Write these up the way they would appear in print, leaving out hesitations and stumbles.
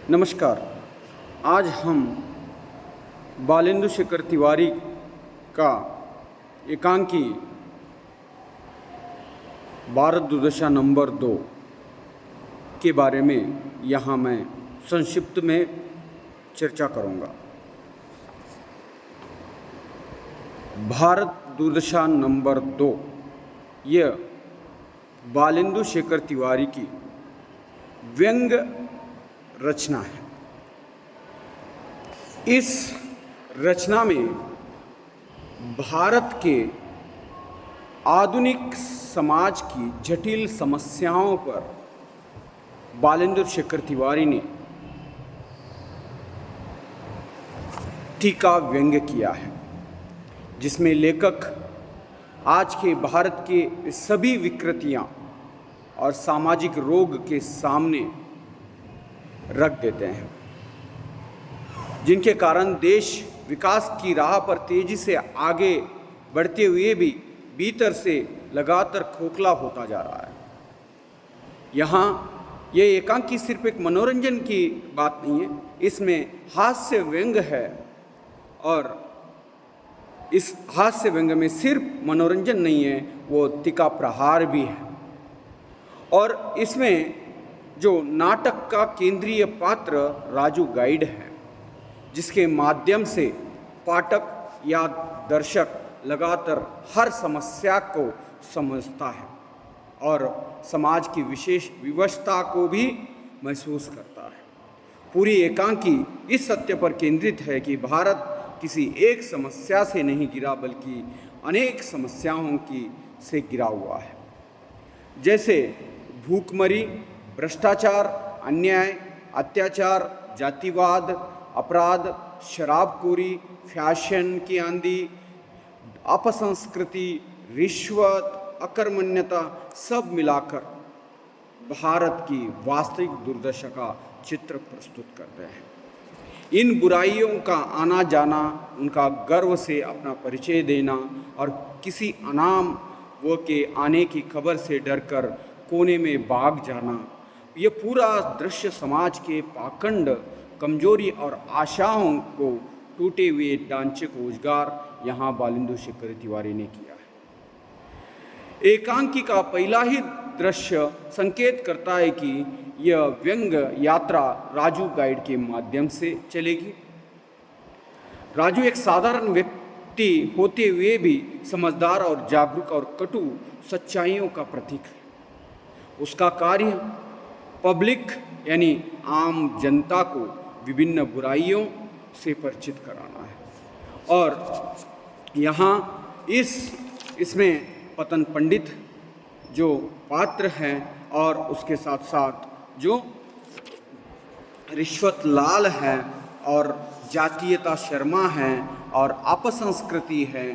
नमस्कार। आज हम बालेंदु शेखर तिवारी का एकांकी भारत दुर्दशा नंबर 2 के बारे में यहाँ मैं संक्षिप्त में चर्चा करूँगा। भारत दुर्दशा नंबर 2 यह बालेंदु शेखर तिवारी की व्यंग रचना है। इस रचना में भारत के आधुनिक समाज की जटिल समस्याओं पर बालेंदु शेखर तिवारी ने टीका व्यंग्य किया है, जिसमें लेखक आज के भारत के सभी विकृतियां और सामाजिक रोग के सामने रख देते हैं, जिनके कारण देश विकास की राह पर तेजी से आगे बढ़ते हुए भी भीतर से लगातार खोखला होता जा रहा है। यहाँ ये एकांकी सिर्फ एक मनोरंजन की बात नहीं है, इसमें हास्य व्यंग्य है और इस हास्य व्यंग्य में सिर्फ मनोरंजन नहीं है, वो टीका प्रहार भी है। और इसमें जो नाटक का केंद्रीय पात्र राजू गाइड है, जिसके माध्यम से पाठक या दर्शक लगातार हर समस्या को समझता है और समाज की विशेष विवशता को भी महसूस करता है। पूरी एकांकी इस सत्य पर केंद्रित है कि भारत किसी एक समस्या से नहीं गिरा, बल्कि अनेक समस्याओं की से गिरा हुआ है, जैसे भूखमरी, भ्रष्टाचार, अन्याय, अत्याचार, जातिवाद, अपराध, शराबखोरी, फैशन की आंधी, अपसंस्कृति, रिश्वत, अकर्मण्यता, सब मिलाकर भारत की वास्तविक दुर्दशा का चित्र प्रस्तुत करते हैं। इन बुराइयों का आना जाना, उनका गर्व से अपना परिचय देना और किसी अनाम वो के आने की खबर से डरकर कोने में भाग जाना, ये पूरा दृश्य समाज के पाखंड, कमजोरी और आशाओं को टूटे हुए ढांचे को उजागर यहाँ बालेंदु शेखर तिवारी ने किया है। एकांकी का पहला ही दृश्य संकेत करता है कि यह व्यंग यात्रा राजू गाइड के माध्यम से चलेगी। राजू एक साधारण व्यक्ति होते हुए भी समझदार और जागरूक और कटु सच्चाइयों का प्रतीक है। उसका कार्य पब्लिक यानी आम जनता को विभिन्न बुराइयों से परिचित कराना है। और यहाँ इसमें पतन पंडित जो पात्र हैं और उसके साथ साथ जो रिश्वत लाल हैं और जातीयता शर्मा हैं और अपसंस्कृति है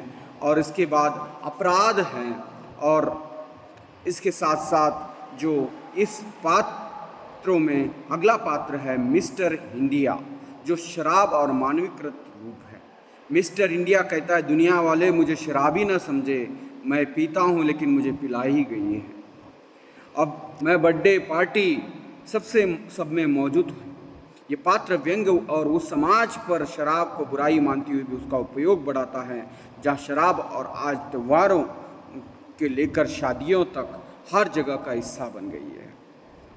और इसके बाद अपराध हैं और इसके साथ साथ जो इस पात्रों में अगला पात्र है मिस्टर इंडिया, जो शराब और मानवीकृत रूप है। मिस्टर इंडिया कहता है, दुनिया वाले मुझे शराबी ना समझे, मैं पीता हूँ लेकिन मुझे पिला ही गई है। अब मैं बर्थडे पार्टी सब में मौजूद हूँ। ये पात्र व्यंग और उस समाज पर शराब को बुराई मानती हुई भी उसका उपयोग बढ़ाता है, जहाँ शराब और आज त्योहारों के लेकर शादियों तक हर जगह का हिस्सा बन गई है।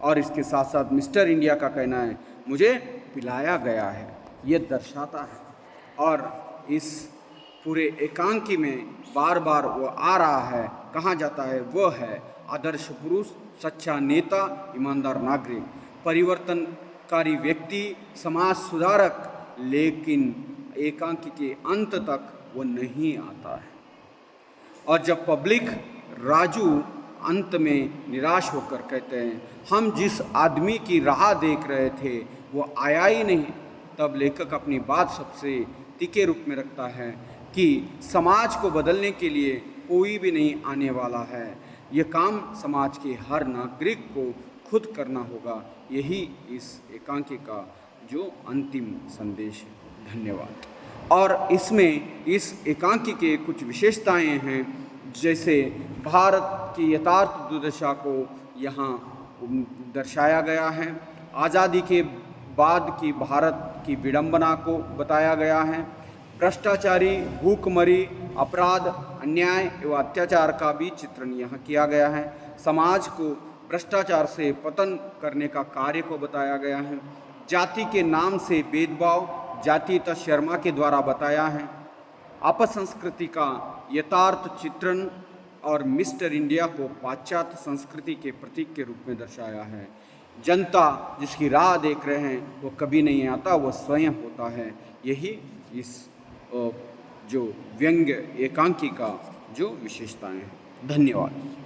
और इसके साथ साथ मिस्टर इंडिया का कहना है, मुझे पिलाया गया है, ये दर्शाता है। और इस पूरे एकांकी में बार बार वो आ रहा है, कहाँ जाता है, वो है आदर्श पुरुष, सच्चा नेता, ईमानदार नागरिक, परिवर्तनकारी व्यक्ति, समाज सुधारक। लेकिन एकांकी के अंत तक वो नहीं आता है। और जब पब्लिक राजू अंत में निराश होकर कहते हैं, हम जिस आदमी की राह देख रहे थे वो आया ही नहीं, तब लेखक अपनी बात सबसे तीखे रूप में रखता है कि समाज को बदलने के लिए कोई भी नहीं आने वाला है, ये काम समाज के हर नागरिक को खुद करना होगा। यही इस एकांकी का जो अंतिम संदेश है। धन्यवाद। और इसमें इस एकांकी के कुछ विशेषताएं हैं, जैसे भारत की यथार्थ दुर्दशा को यहाँ दर्शाया गया है। आज़ादी के बाद की भारत की विडंबना को बताया गया है। भ्रष्टाचारी, भूखमरी, अपराध, अन्याय एवं अत्याचार का भी चित्रण यहाँ किया गया है। समाज को भ्रष्टाचार से पतन करने का कार्य को बताया गया है। जाति के नाम से भेदभाव जातीयता शर्मा के द्वारा बताया है। अपसंस्कृति का यथार्थ चित्रण और मिस्टर इंडिया को पाश्चात्य संस्कृति के प्रतीक के रूप में दर्शाया है। जनता जिसकी राह देख रहे हैं वो कभी नहीं आता, वो स्वयं होता है। यही इस जो व्यंग्य एकांकी का जो विशेषताएं हैं। धन्यवाद।